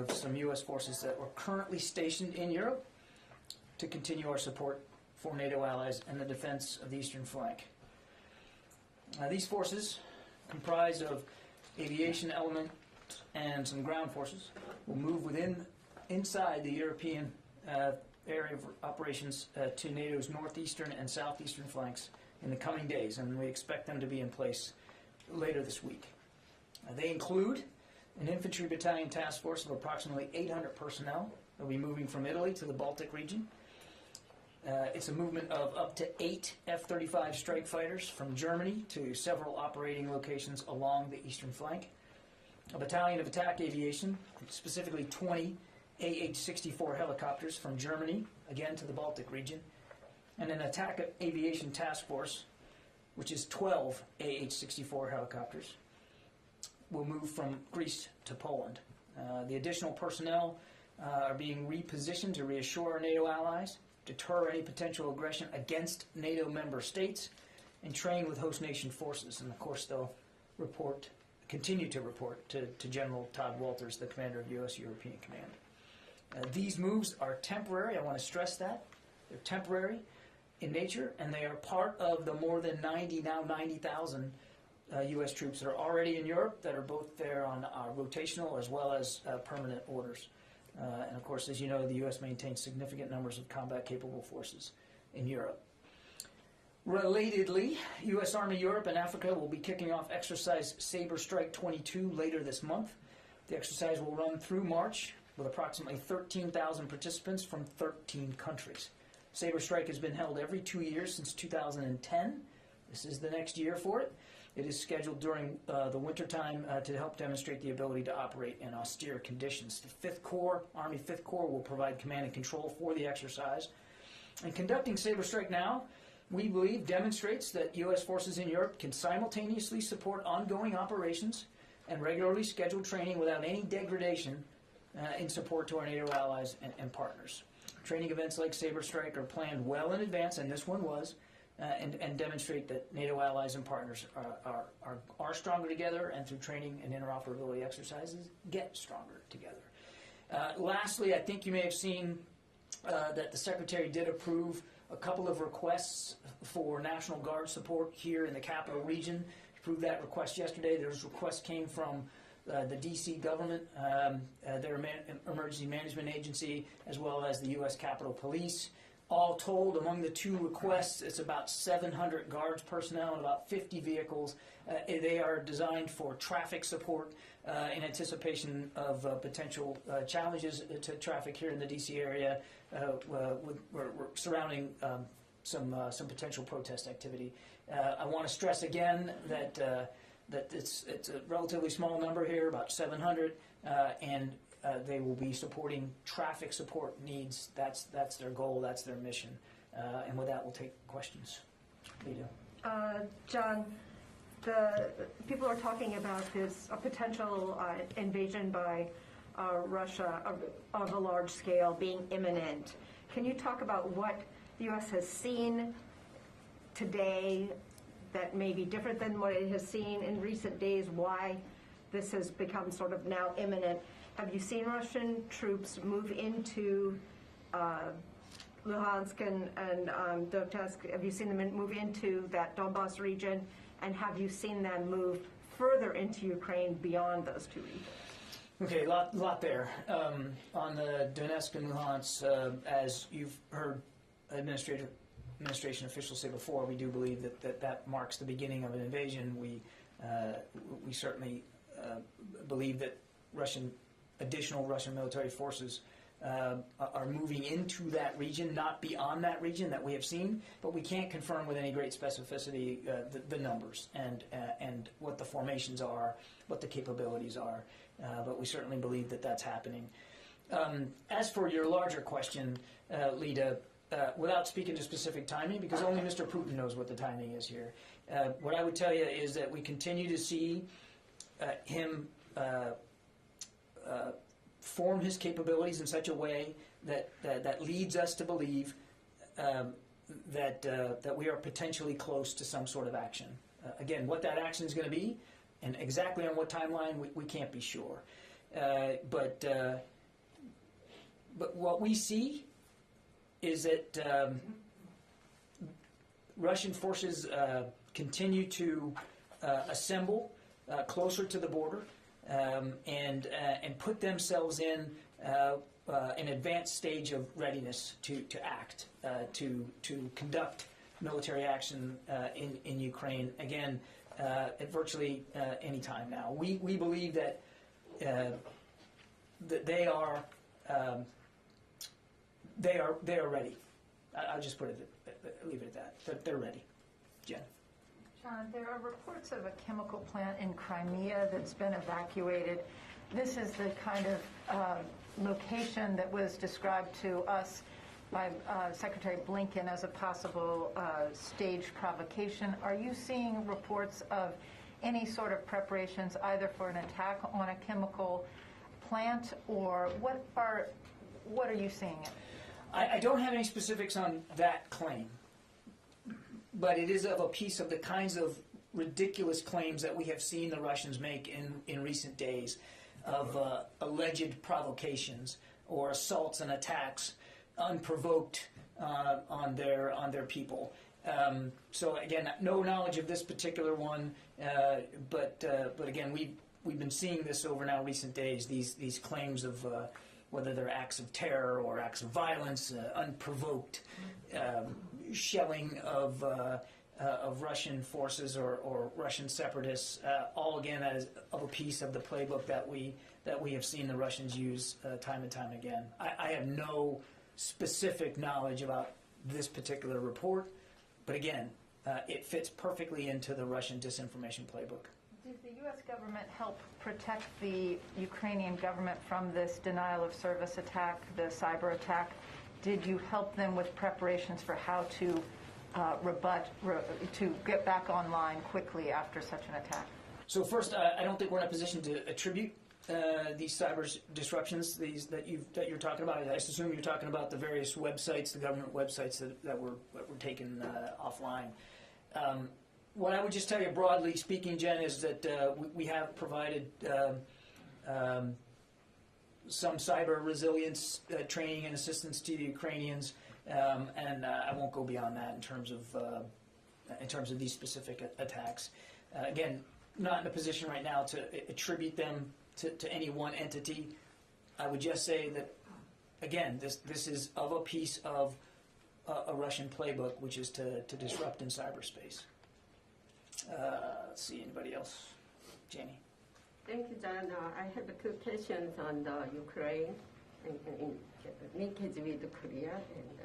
of some U.S. forces that were currently stationed in Europe to continue our support for NATO allies and the defense of the eastern flank. These forces, comprised of aviation element and some ground forces, will move inside the European area of operations to NATO's northeastern and southeastern flanks in the coming days, and we expect them to be in place later this week. They include an infantry battalion task force of approximately 800 personnel that will be moving from Italy to the Baltic region. It's a movement of up to 8 F-35 strike fighters from Germany to several operating locations along the eastern flank. A battalion of attack aviation, specifically 20 AH-64 helicopters from Germany, again to the Baltic region. And an attack aviation task force, which is 12 AH-64 helicopters, will move from Greece to Poland. The additional personnel are being repositioned to reassure our NATO allies, deter any potential aggression against NATO member states, and train with host nation forces. And of course, they'll continue to report to General Todd Walters, the commander of U.S. European Command. These moves are temporary. I want to stress that. They're temporary in nature, and they are part of the more than 90,000 U.S. troops that are already in Europe that are both there on rotational as well as permanent orders. And of course, as you know, the U.S. maintains significant numbers of combat-capable forces in Europe. Relatedly, U.S. Army Europe and Africa will be kicking off exercise Sabre Strike 22 later this month. The exercise will run through March with approximately 13,000 participants from 13 countries. Sabre Strike has been held every 2 years since 2010. This is the next year for it. It is scheduled during the wintertime to help demonstrate the ability to operate in austere conditions. The 5th Corps, Army 5th Corps, will provide command and control for the exercise. And conducting Sabre Strike now, we believe, demonstrates that U.S. forces in Europe can simultaneously support ongoing operations and regularly scheduled training without any degradation in support to our NATO allies and partners. Training events like Sabre Strike are planned well in advance, and this one was, and demonstrate that NATO allies and partners are stronger together, and through training and interoperability exercises get stronger together. Lastly, I think you may have seen that the Secretary did approve a couple of requests for National Guard support here in the capital region. He approved that request yesterday. Those requests came from the D.C. government, their emergency management agency, as well as the U.S. Capitol Police. All told, among the two requests, it's about 700 Guards personnel and about 50 vehicles. They are designed for traffic support in anticipation of potential challenges to traffic here in the D.C. area surrounding some potential protest activity. I want to stress again that it's a relatively small number here, about 700, and they will be supporting traffic support needs. That's their goal. That's their mission. And with that, we'll take questions. Lita. John, the people are talking about a potential invasion by Russia of a large scale being imminent. Can you talk about what the U.S. has seen today that may be different than what it has seen in recent days, why this has become sort of now imminent? Have you seen Russian troops move into Luhansk and Donetsk? Have you seen them move into that Donbass region? And have you seen them move further into Ukraine beyond those two regions? Okay, lot there. On the Donetsk and Luhansk, as you've heard administration officials say before, we do believe that marks the beginning of an invasion. We certainly believe that additional Russian military forces are moving into that region, not beyond that region that we have seen, but we can't confirm with any great specificity the numbers and what the formations are, what the capabilities are, but we certainly believe that that's happening. As for your larger question, Lita, without speaking to specific timing, because only Mr. Putin knows what the timing is here, what I would tell you is that we continue to see him form his capabilities in such a way that leads us to believe that we are potentially close to some sort of action. Again, what that action is going to be and exactly on what timeline, we can't be sure. But But what we see is that Russian forces continue to assemble closer to the border and put themselves in an advanced stage of readiness to act, to conduct military action in Ukraine again at virtually any time now. We believe that they are ready. I'll just leave it at that. They're ready. Jen. John, there are reports of a chemical plant in Crimea that's been evacuated. This is the kind of location that was described to us by Secretary Blinken as a possible staged provocation. Are you seeing reports of any sort of preparations either for an attack on a chemical plant, or what are you seeing? I don't have any specifics on that claim, but it is of a piece of the kinds of ridiculous claims that we have seen the Russians make in recent days of alleged provocations or assaults and attacks unprovoked on their people. So again, no knowledge of this particular one, but again, we've been seeing this over now recent days. These claims of whether they're acts of terror or acts of violence, unprovoked shelling of Russian forces or Russian separatists, all again that is of a piece of the playbook that we have seen the Russians use time and time again. I have no specific knowledge about this particular report, but again, it fits perfectly into the Russian disinformation playbook. Did the U.S. government help protect the Ukrainian government from this denial of service attack, the cyber attack? Did you help them with preparations for how to to get back online quickly after such an attack? So first, I don't think we're in a position to attribute these cyber disruptions that you're talking about. I assume you're talking about the various websites, the government websites that were taken offline. What I would just tell you, broadly speaking, Jen, is that we have provided some cyber resilience training and assistance to the Ukrainians, and I won't go beyond that in terms of these specific attacks. Again, not in a position right now to attribute them to any one entity. I would just say that, again, this is of a piece of a Russian playbook, which is to disrupt in cyberspace. Let's see, anybody else? Janie. Thank you, John. I have two questions on the Ukraine and linkage with Korea. And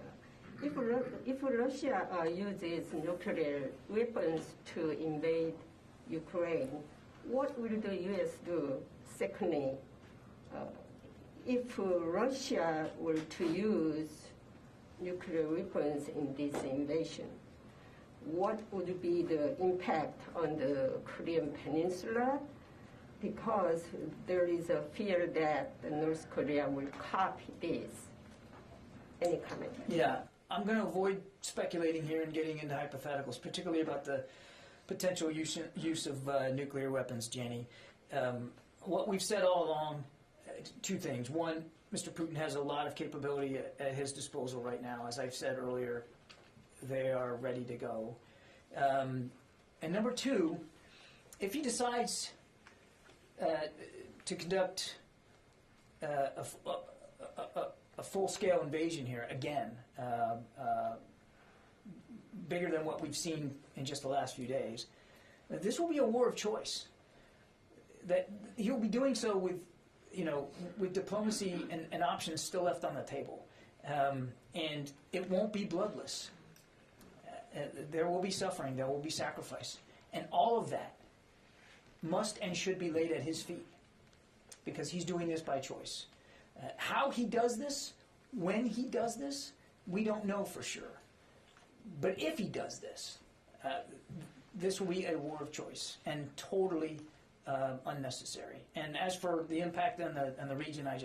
if Russia uses nuclear weapons to invade Ukraine, what will the U.S. do? Secondly, if Russia were to use nuclear weapons in this invasion, what would be the impact on the Korean Peninsula? Because there is a fear that North Korea will copy this. Any comment? Yeah, I'm going to avoid speculating here and getting into hypotheticals, particularly about the potential use of nuclear weapons, Janie. What we've said all along, two things. One, Mr. Putin has a lot of capability at his disposal right now. As I've said earlier, they are ready to go. And number two, if he decides to conduct a full-scale invasion here, again, bigger than what we've seen in just the last few days, this will be a war of choice. That he'll be doing so with diplomacy and options still left on the table. And it won't be bloodless. There will be suffering, there will be sacrifice. And all of that must and should be laid at his feet, because he's doing this by choice. How he does this, when he does this, we don't know for sure. But if he does this, this will be a war of choice and totally unnecessary. And as for the impact on the region, I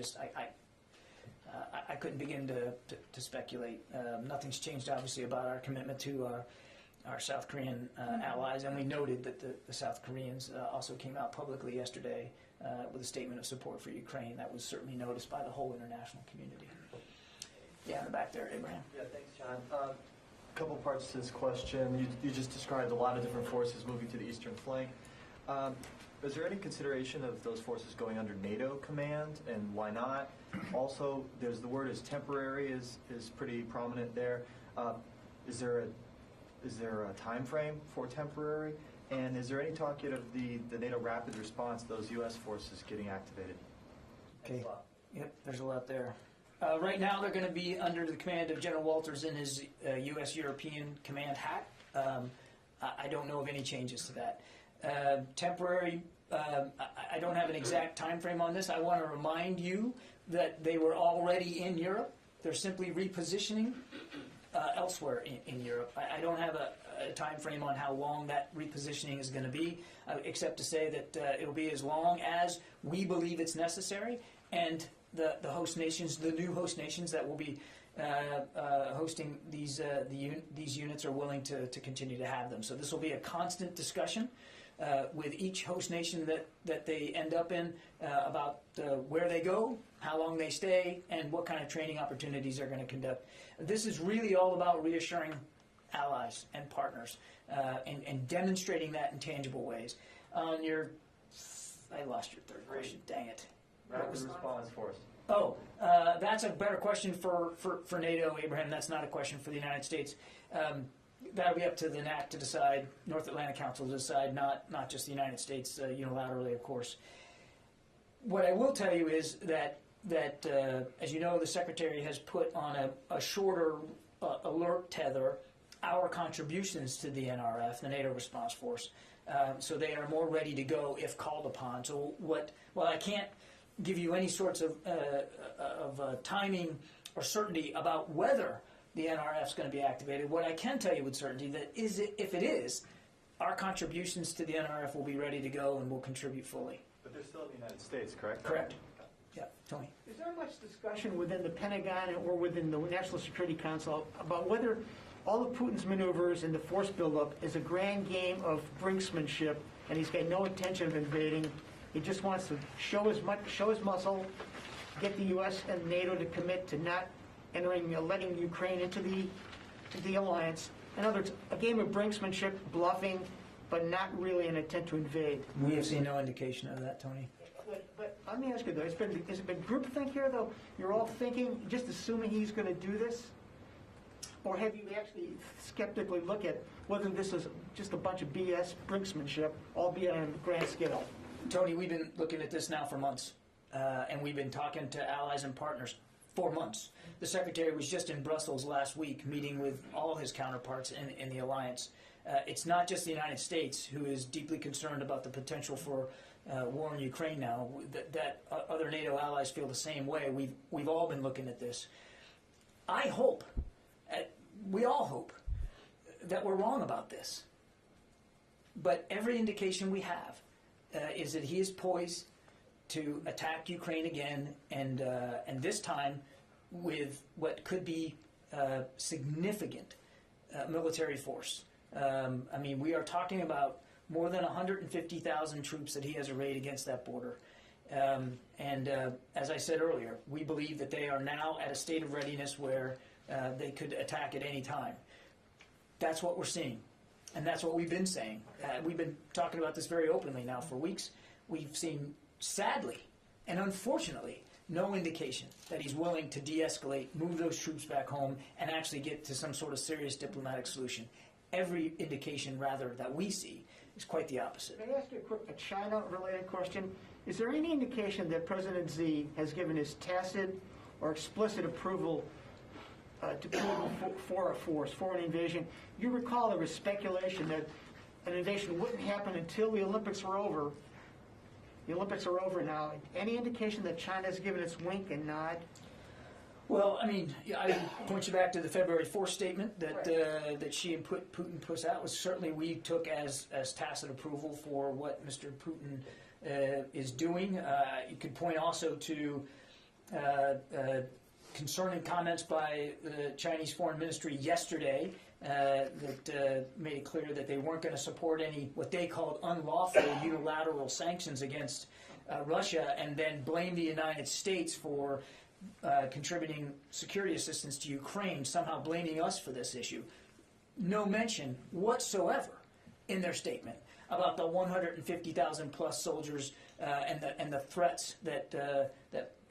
couldn't begin to speculate. Nothing's changed, obviously, about our commitment to our South Korean allies, and we noted that the South Koreans also came out publicly yesterday with a statement of support for Ukraine. That was certainly noticed by the whole international community. Yeah, in the back there, Abraham. Yeah, thanks, John. A couple parts to this question. You just described a lot of different forces moving to the eastern flank. Is there any consideration of those forces going under NATO command, and why not? Also, there's the word is temporary is pretty prominent there. Is there a time frame for temporary? And is there any talk yet of the NATO rapid response, those U.S. forces getting activated? Okay. Yep, there's a lot there. Right now, they're going to be under the command of General Walters in his U.S. European command hat. I don't know of any changes to that. Temporary, I don't have an exact time frame on this. I want to remind you that they were already in Europe. They're simply repositioning elsewhere in Europe. I don't have a time frame on how long that repositioning is going to be, except to say that it'll be as long as we believe it's necessary, and the host nations, the new host nations that will be hosting these units are willing to continue to have them. So this will be a constant discussion with each host nation that they end up in about where they go, how long they stay, and what kind of training opportunities they're going to conduct. This is really all about reassuring allies and partners and demonstrating that in tangible ways. On your, I lost your third question, dang it. Rapid response force. Oh, that's a better question for NATO, Abraham. That's not a question for the United States. That'll be up to the NAC to decide, North Atlantic Council to decide, not just the United States unilaterally, of course. What I will tell you is that as you know, the Secretary has put on a shorter alert tether our contributions to the NRF, the NATO Response Force, so they are more ready to go if called upon. So while I can't give you any sorts of timing or certainty about whether the NRF is going to be activated, what I can tell you with certainty that is, if it is, our contributions to the NRF will be ready to go and will contribute fully. But they're still in the United States, correct? Correct. Yeah, Tony. Is there much discussion within the Pentagon or within the National Security Council about whether all of Putin's maneuvers and the force buildup is a grand game of brinksmanship, and he's got no intention of invading? He just wants to show his muscle, get the U.S. and NATO to commit to not letting Ukraine into the alliance. In other words, a game of brinksmanship, bluffing, but not really an intent to invade. We have seen no indication of that, Tony. But let me ask you though, has it been groupthink here though? You're all thinking, just assuming he's going to do this? Or have you actually skeptically looked at whether this is just a bunch of BS brinksmanship, albeit on a grand scale? Tony, we've been looking at this now for months, and we've been talking to allies and partners for months. The Secretary was just in Brussels last week meeting with all his counterparts in the alliance. It's not just the United States who is deeply concerned about the potential for war in Ukraine now. That other NATO allies feel the same way. We've all been looking at this. I hope, we all hope, that we're wrong about this. But every indication we have is that he is poised to attack Ukraine again, and this time with what could be significant military force. I mean, we are talking about more than 150,000 troops that he has arrayed against that border. As I said earlier, we believe that they are now at a state of readiness where they could attack at any time. That's what we're seeing. And that's what we've been saying. We've been talking about this very openly now for weeks. We've seen, sadly and unfortunately, no indication that he's willing to de-escalate, move those troops back home, and actually get to some sort of serious diplomatic solution. Every indication, rather, that we see is quite the opposite. May I ask you a China-related question? Is there any indication that President Xi has given his tacit or explicit approval to Putin for a force, for an invasion? You recall there was speculation that an invasion wouldn't happen until the Olympics were over. The Olympics are over now. Any indication that China has given its wink and nod? Well, I mean, I point you back to the February 4th statement that Xi and Putin put out, which certainly we took as tacit approval for what Mr. Putin is doing. You could point also to concerning comments by the Chinese Foreign Ministry yesterday that made it clear that they weren't going to support any what they called unlawful unilateral sanctions against Russia and then blame the United States for contributing security assistance to Ukraine, somehow blaming us for this issue. No mention whatsoever in their statement about the 150,000 plus soldiers and the threats that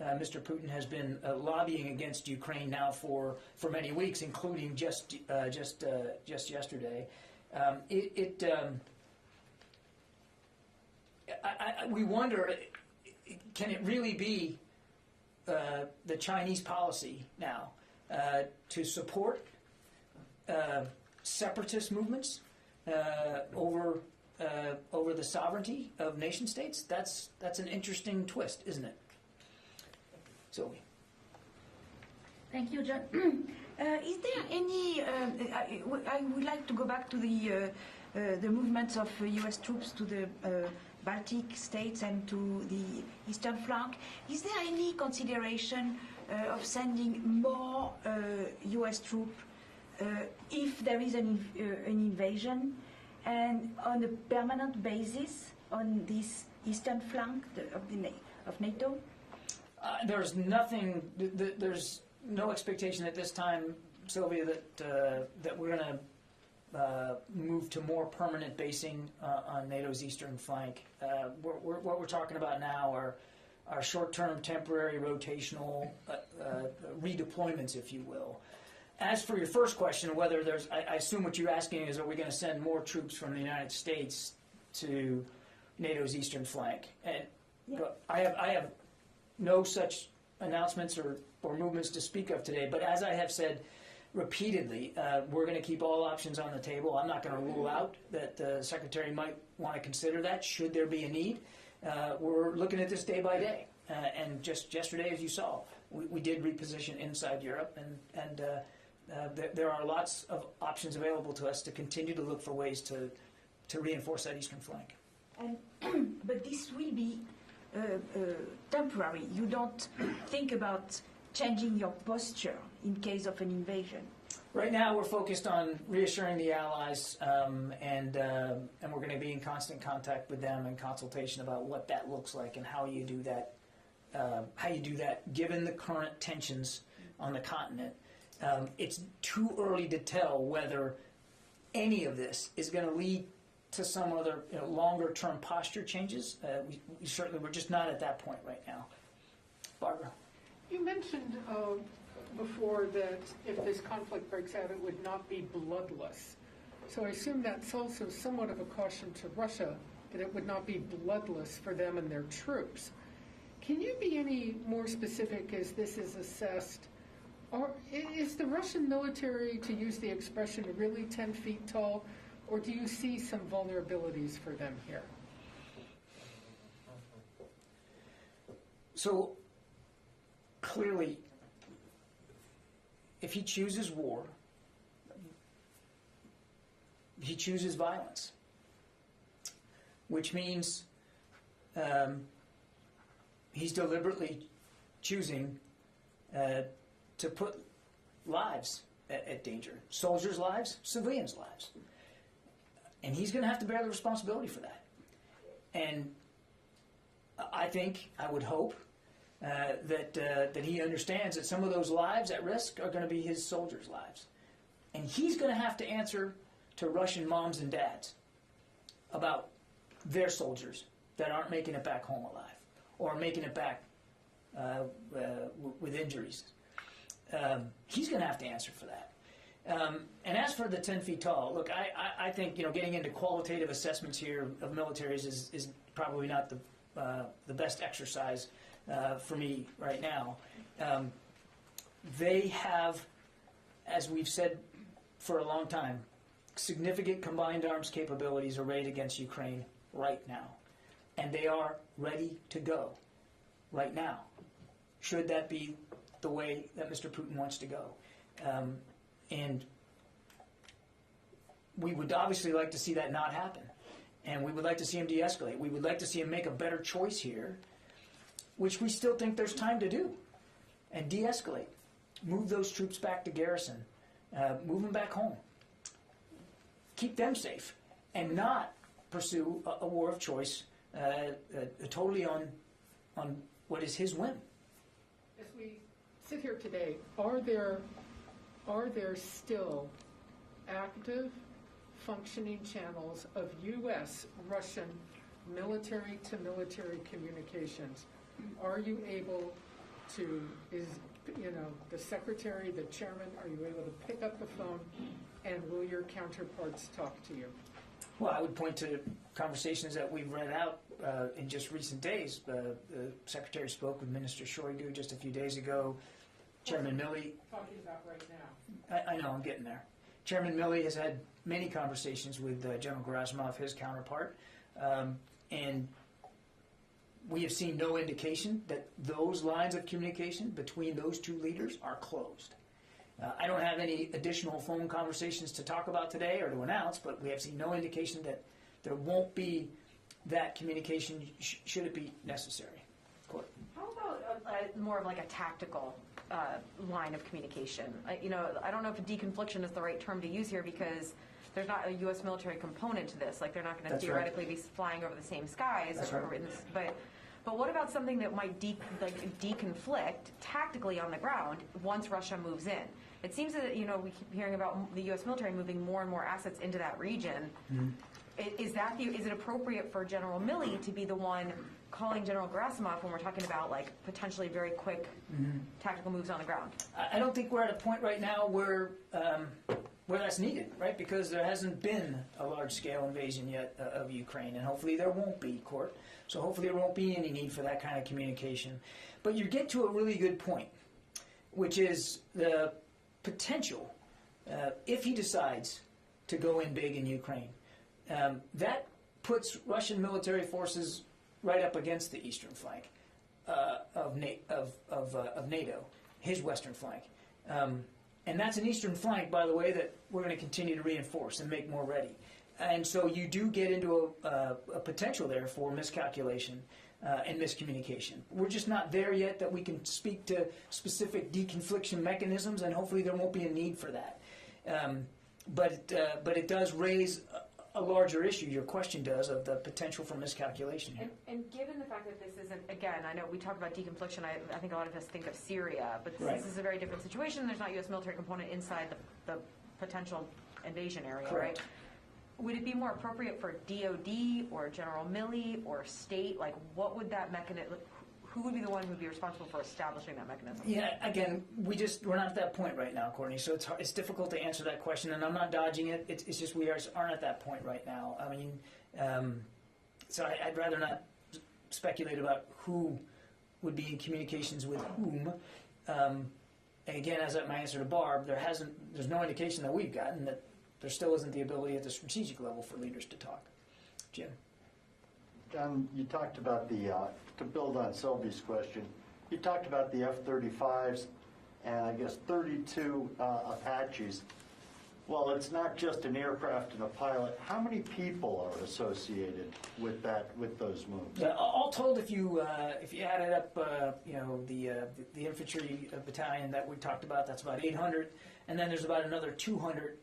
Mr. Putin has been lobbying against Ukraine now for many weeks, including just yesterday. We wonder, can it really be the Chinese policy now to support separatist movements over the sovereignty of nation states? That's an interesting twist, isn't it? Sylvie. Thank you, John. Is there any? I would like to go back to the movements of U.S. troops to the Baltic states and to the eastern flank. Is there any consideration of sending more U.S. troops if there is an invasion, and on a permanent basis on this eastern flank of NATO? There's nothing. There's no expectation at this time, Sylvia, that we're going to move to more permanent basing on NATO's eastern flank. What we're talking about now are short-term, temporary, rotational redeployments, if you will. As for your first question, whether there's, I assume what you're asking is, are we going to send more troops from the United States to NATO's eastern flank? And I have no such announcements or movements to speak of today, but as I have said repeatedly, we're going to keep all options on the table. I'm not going to rule out that the Secretary might want to consider that should there be a need. We're looking at this day by day, and just yesterday, as you saw, we did reposition inside Europe, and there are lots of options available to us to continue to look for ways to reinforce that eastern flank. But this will be temporary. You don't think about changing your posture in case of an invasion? Right now, we're focused on reassuring the allies, and we're going to be in constant contact with them and consultation about what that looks like and how you do that. Given the current tensions on the continent, it's too early to tell whether any of this is going to lead to some other longer-term posture changes. We're just not at that point right now. Barbara. You mentioned before that if this conflict breaks out, it would not be bloodless. So I assume that's also somewhat of a caution to Russia that it would not be bloodless for them and their troops. Can you be any more specific as this is assessed? Or is the Russian military, to use the expression, really 10 feet tall? Or do you see some vulnerabilities for them here? So, clearly, if he chooses war, he chooses violence, which means he's deliberately choosing to put lives at danger, soldiers' lives, civilians' lives. And he's going to have to bear the responsibility for that. And I would hope that he understands that some of those lives at risk are going to be his soldiers' lives. And he's going to have to answer to Russian moms and dads about their soldiers that aren't making it back home alive or making it back with injuries. He's going to have to answer for that. And as for the 10 feet tall, look, I think getting into qualitative assessments here of militaries is probably not the best exercise for me right now. They have, as we've said for a long time, significant combined arms capabilities arrayed against Ukraine right now. And they are ready to go right now, should that be the way that Mr. Putin wants to go. And we would obviously like to see that not happen. And we would like to see him de-escalate. We would like to see him make a better choice here, which we still think there's time to do, and de-escalate. Move those troops back to garrison. Move them back home. Keep them safe, and not pursue a war of choice totally on what is his whim. As we sit here today, are there still active, functioning channels of U.S. Russian military-to-military communications? Are you able to, the secretary, the chairman, are you able to pick up the phone, and will your counterparts talk to you? Well, I would point to conversations that we've read out in just recent days. The secretary spoke with Minister Shoigu just a few days ago. Chairman Milley. Talking about right now. I know, I'm getting there. Chairman Milley has had many conversations with General Gerasimov, his counterpart, and we have seen no indication that those lines of communication between those two leaders are closed. I don't have any additional phone conversations to talk about today or to announce, but we have seen no indication that there won't be that communication should it be necessary. Court. How about more of like a tactical line of communication? I don't know if deconfliction is the right term to use here because there's not a U.S. military component to this. Like they're not going to theoretically be flying over the same skies. That's right. But what about something that might deconflict tactically on the ground once Russia moves in? It seems that we keep hearing about the U.S. military moving more and more assets into that region. Mm-hmm. Is it appropriate for General Milley to be the one calling General Gerasimov when we're talking about like potentially very quick tactical moves on the ground? I don't think we're at a point right now where that's needed, right? Because there hasn't been a large-scale invasion yet of Ukraine, and hopefully there won't be, Court. So hopefully there won't be any need for that kind of communication. But you get to a really good point, which is the potential, if he decides to go in big in Ukraine, that puts Russian military forces right up against the eastern flank of NATO, his western flank. And that's an eastern flank, by the way, that we're going to continue to reinforce and make more ready. And so you do get into a potential there for miscalculation and miscommunication. We're just not there yet that we can speak to specific deconfliction mechanisms, and hopefully there won't be a need for that. But it does raise a larger issue, your question does, of the potential for miscalculation here. And given the fact that this isn't, again, I know we talk about deconfliction, I think a lot of us think of Syria, but this is a very different situation. There's not a U.S. military component inside the potential invasion area, Correct. right? Would it be more appropriate for DOD or General Milley or state? Like, what would that mechanism, who would be the one who would be responsible for establishing that mechanism? Yeah, again, we're not at that point right now, Courtney, so it's difficult to answer that question, and I'm not dodging it. It's just we aren't at that point right now. I mean, so I'd rather not speculate about who would be in communications with whom. And again, as my answer to Barb, there's no indication that we've gotten that there still isn't the ability at the strategic level for leaders to talk. Jim? John, you talked about to build on Sylvie's question, you talked about the F-35s and I guess 32 Apaches. Well, it's not just an aircraft and a pilot. How many people are associated with those moves? Yeah, all told, if you added up, the infantry battalion that we talked about, that's about 800, and then there's about another 200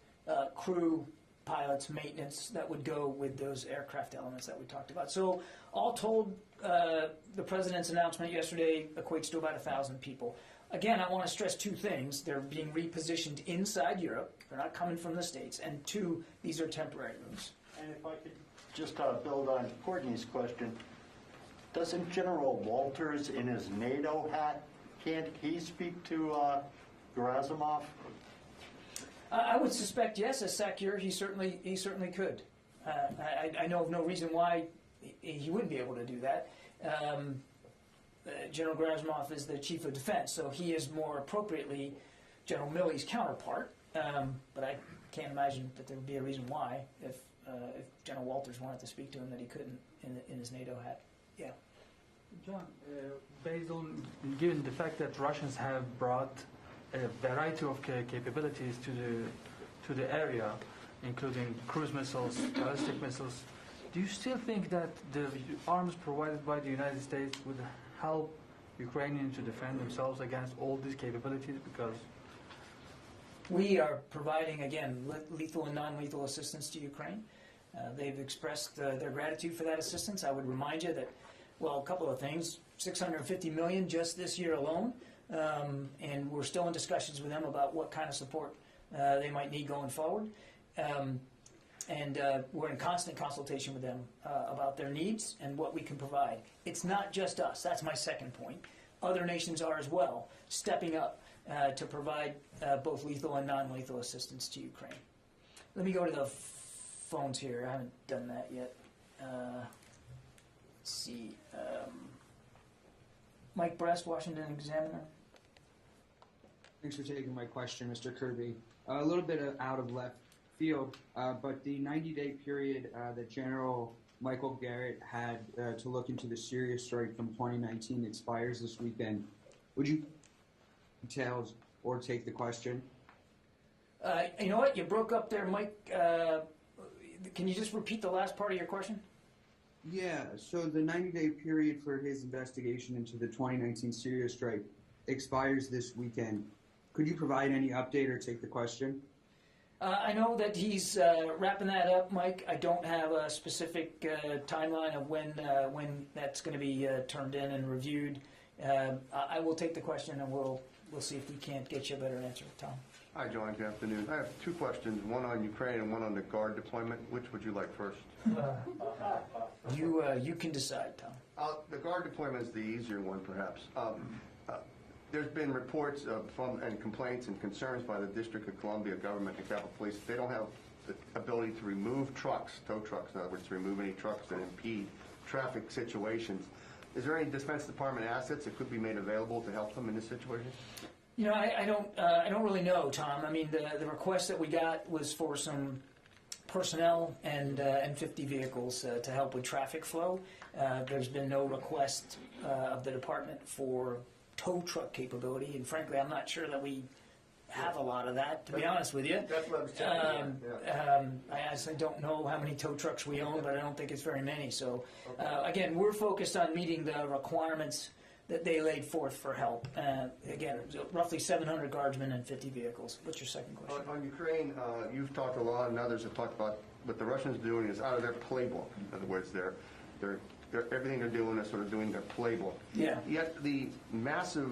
crew, pilots, maintenance that would go with those aircraft elements that we talked about. So all told, the president's announcement yesterday equates to about 1,000 people. Again, I want to stress two things. They're being repositioned inside Europe. They're not coming from the States. And two, these are temporary moves. And if I could just build on Courtney's question, doesn't General Walters in his NATO hat, can't he speak to Gerasimov? I would suspect yes, as SACEUR, he certainly could. I know of no reason why he wouldn't be able to do that. General Gerasimov is the chief of defense, so he is more appropriately General Milley's counterpart. But I can't imagine that there would be a reason why, if General Walters wanted to speak to him, that he couldn't in his NATO hat. Yeah. John, based on given the fact that Russians have brought a variety of capabilities to the area, including cruise missiles, ballistic missiles, do you still think that the arms provided by the United States would help Ukrainians to defend themselves against all these capabilities? Because we are providing, again, lethal and non-lethal assistance to Ukraine. They've expressed their gratitude for that assistance. I would remind you that Well, a couple of things. $650 million just this year alone, and we're still in discussions with them about what kind of support they might need going forward. And we're in constant consultation with them about their needs and what we can provide. It's not just us. That's my second point. Other nations are as well, stepping up to provide both lethal and non-lethal assistance to Ukraine. Let me go to the phones here. I haven't done that yet. Let's see. Mike Brest, Washington Examiner. Thanks for taking my question, Mr. Kirby. A little bit out of left field, but the 90-day period that General Michael Garrett had to look into the Syria strike from 2019 expires this weekend. Would you details or take the question? You know what? You broke up there, Mike. Can you just repeat the last part of your question? Yeah, so the 90-day period for his investigation into the 2019 Syria strike expires this weekend. Could you provide any update or take the question? I know that he's wrapping that up, Mike. I don't have a specific timeline of when that's going to be turned in and reviewed. I will take the question, and we'll see if we can't get you a better answer, Tom. Hi, John. Good afternoon. I have two questions, one on Ukraine and one on the Guard deployment. Which would you like first? You can decide, Tom. The Guard deployment is the easier one, perhaps. There's been reports and complaints and concerns by the District of Columbia government and Capitol Police. They don't have the ability to remove trucks, tow trucks, in other words, to remove any trucks that impede traffic situations. Is there any Defense Department assets that could be made available to help them in this situation? You know, I don't really know, Tom. I mean, the request that we got was for some personnel and 50 vehicles to help with traffic flow. There's been no request of the department for tow truck capability, and frankly, I'm not sure that we have a lot of that, to be honest with you. That's what I was checking. I honestly don't know how many tow trucks we own, but I don't think it's very many. So, again, we're focused on meeting the requirements that they laid forth for help. Again, roughly 700 guardsmen and 50 vehicles. What's your second question? On Ukraine, you've talked a lot, and others have talked about what the Russians are doing is out of their playbook. In other words, everything they're doing is sort of doing their playbook. Yeah. Yet the massive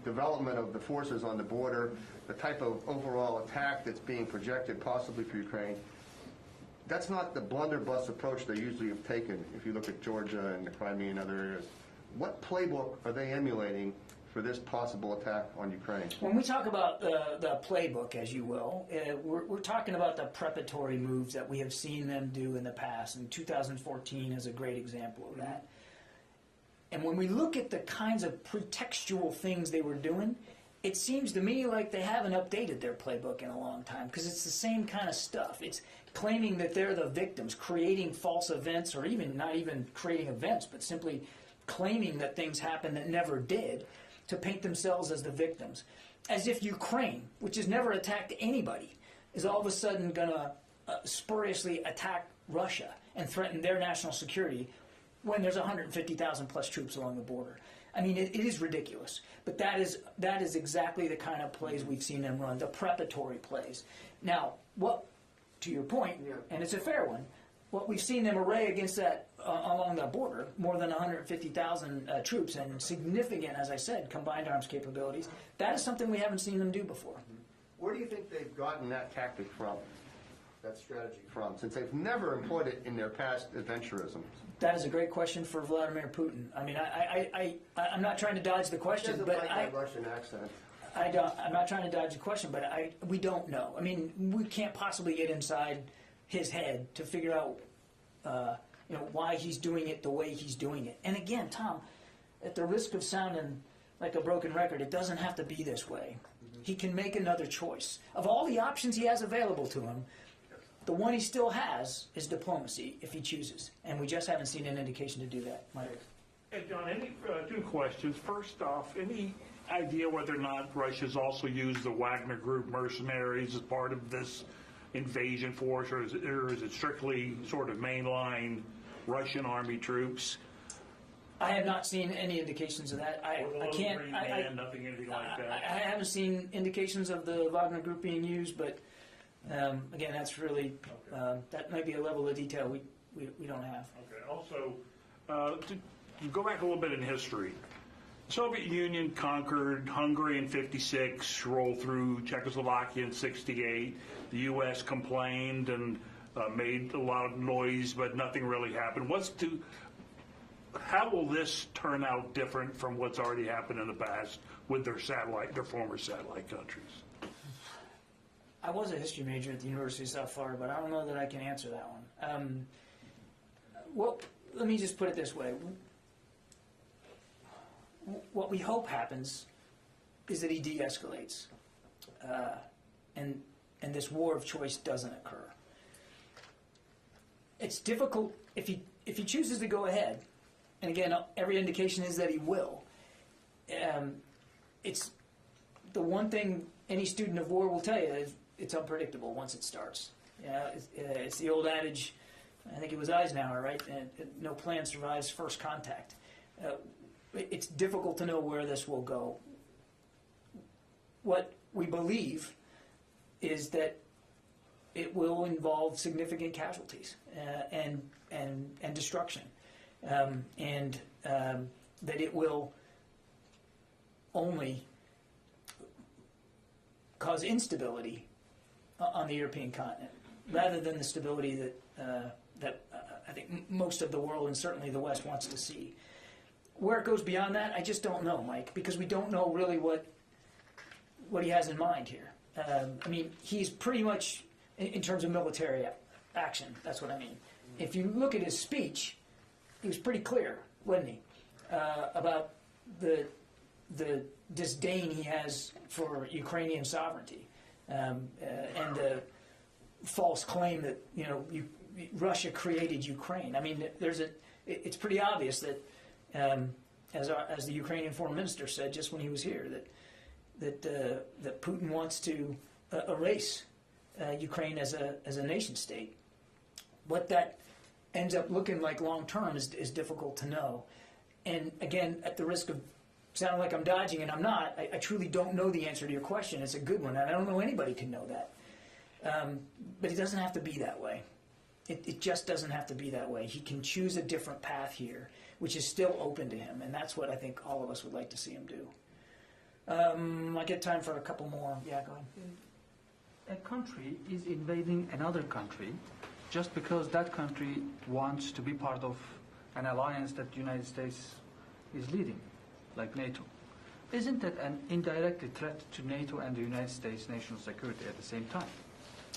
development of the forces on the border, the type of overall attack that's being projected possibly for Ukraine, that's not the blunderbuss approach they usually have taken. If you look at Georgia and the Crimea and other areas, what playbook are they emulating for this possible attack on Ukraine? When we talk about the playbook, as you will, we're talking about the preparatory moves that we have seen them do in the past, and 2014 is a great example of that. And when we look at the kinds of pretextual things they were doing, it seems to me like they haven't updated their playbook in a long time, because it's the same kind of stuff. It's claiming that they're the victims, creating false events, or even not even creating events, but simply claiming that things happened that never did, to paint themselves as the victims. As if Ukraine, which has never attacked anybody, is all of a sudden going to spuriously attack Russia and threaten their national security when there's 150,000 plus troops along the border. I mean, it is ridiculous. But that is exactly the kind of plays we've seen them run, the preparatory plays. Now, what, to your point, and it's a fair one, what we've seen them array against that along the border, more than 150,000 troops and significant, as I said, combined arms capabilities, that is something we haven't seen them do before. Where do you think they've gotten that tactic from, that strategy from, since they've never employed it in their past adventurisms? That is a great question for Vladimir Putin. I mean, I'm not trying to dodge the question, but like my Russian accent. I'm not trying to dodge the question, but we don't know. I mean, we can't possibly get inside his head to figure out, why he's doing it the way he's doing it. And again, Tom, at the risk of sounding like a broken record, it doesn't have to be this way. He can make another choice. Of all the options he has available to him, the one he still has is diplomacy, if he chooses. And we just haven't seen an indication to do that. Mike? Hey, John, two questions. First off, any idea whether or not Russia's also used the Wagner Group mercenaries as part of this invasion force, or is it strictly sort of mainline Russian army troops? I have not seen any indications of that. I can't. Nothing, anything like that. I haven't seen indications of the Wagner Group being used, but again, that's really that might be a level of detail we don't have. Okay. Also, to go back a little bit in history, the Soviet Union conquered Hungary in '56, rolled through Czechoslovakia in '68. The U.S. complained and made a lot of noise, but nothing really happened. How will this turn out different from what's already happened in the past with their former satellite countries? I was a history major at the University of South Florida, but I don't know that I can answer that one. Well, let me just put it this way. What we hope happens is that he de-escalates, and this war of choice doesn't occur. It's difficult if he chooses to go ahead, and again, every indication is that he will. It's the one thing any student of war will tell you is it's unpredictable once it starts. It's the old adage, I think it was Eisenhower, right? No plan survives first contact. It's difficult to know where this will go. What we believe is that it will involve significant casualties and destruction, and that it will only cause instability on the European continent, rather than the stability that I think most of the world and certainly the West wants to see. Where it goes beyond that, I just don't know, Mike, because we don't know really what he has in mind here. I mean, he's pretty much, in terms of military action, that's what I mean. If you look at his speech, he was pretty clear, wasn't he, about the disdain he has for Ukrainian sovereignty, and the false claim that Russia created Ukraine. I mean, it's pretty obvious that, as the Ukrainian foreign minister said just when he was here, that Putin wants to erase Ukraine as a nation state. What that ends up looking like long term is difficult to know. And again, at the risk of sounding like I'm dodging, and I'm not, I truly don't know the answer to your question. It's a good one, and I don't know anybody can know that. But it doesn't have to be that way. It just doesn't have to be that way. He can choose a different path here, which is still open to him, and that's what I think all of us would like to see him do. I get time for a couple more. Yeah, go ahead. A country is invading another country just because that country wants to be part of an alliance that the United States is leading, like NATO. Isn't that an indirect threat to NATO and the United States national security at the same time?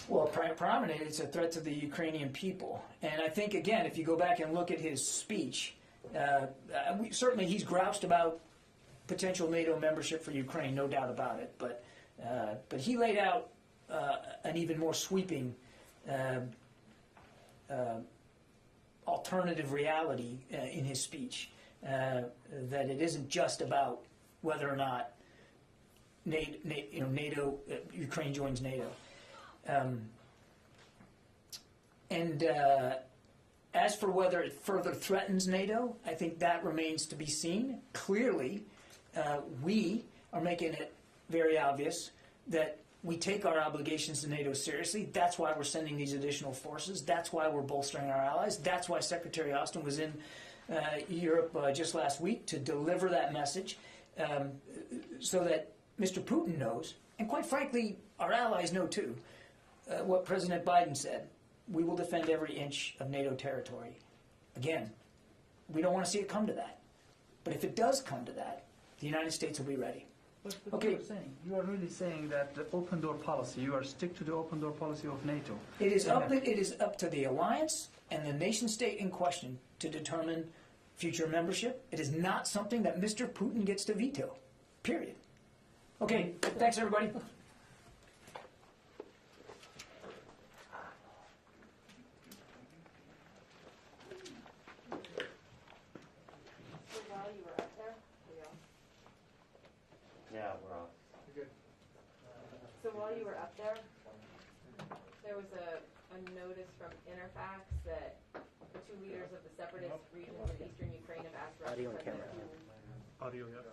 Well, prominently, it's a threat to the Ukrainian people. And I think, again, if you go back and look at his speech, certainly he's groused about potential NATO membership for Ukraine, no doubt about it. But he laid out an even more sweeping alternative reality in his speech, that it isn't just about whether or not NATO, Ukraine joins NATO. As for whether it further threatens NATO, I think that remains to be seen. Clearly, we are making it very obvious that we take our obligations to NATO seriously. That's why we're sending these additional forces. That's why we're bolstering our allies. That's why Secretary Austin was in Europe just last week to deliver that message, so that Mr. Putin knows, and quite frankly, our allies know too, what President Biden said. We will defend every inch of NATO territory. Again, we don't want to see it come to that. But if it does come to that, the United States will be ready. But Okay. you are really saying that the open door policy, you are stick to the open door policy of NATO. It is up to the alliance and the nation state in question to determine future membership. It is not something that Mr. Putin gets to veto. Period. Okay, thanks everybody. Yeah, we're off. So while you were up there, there was a notice from Interfax that the two leaders of the separatist regions in eastern Ukraine have asked Russian President Putin Audio, yeah.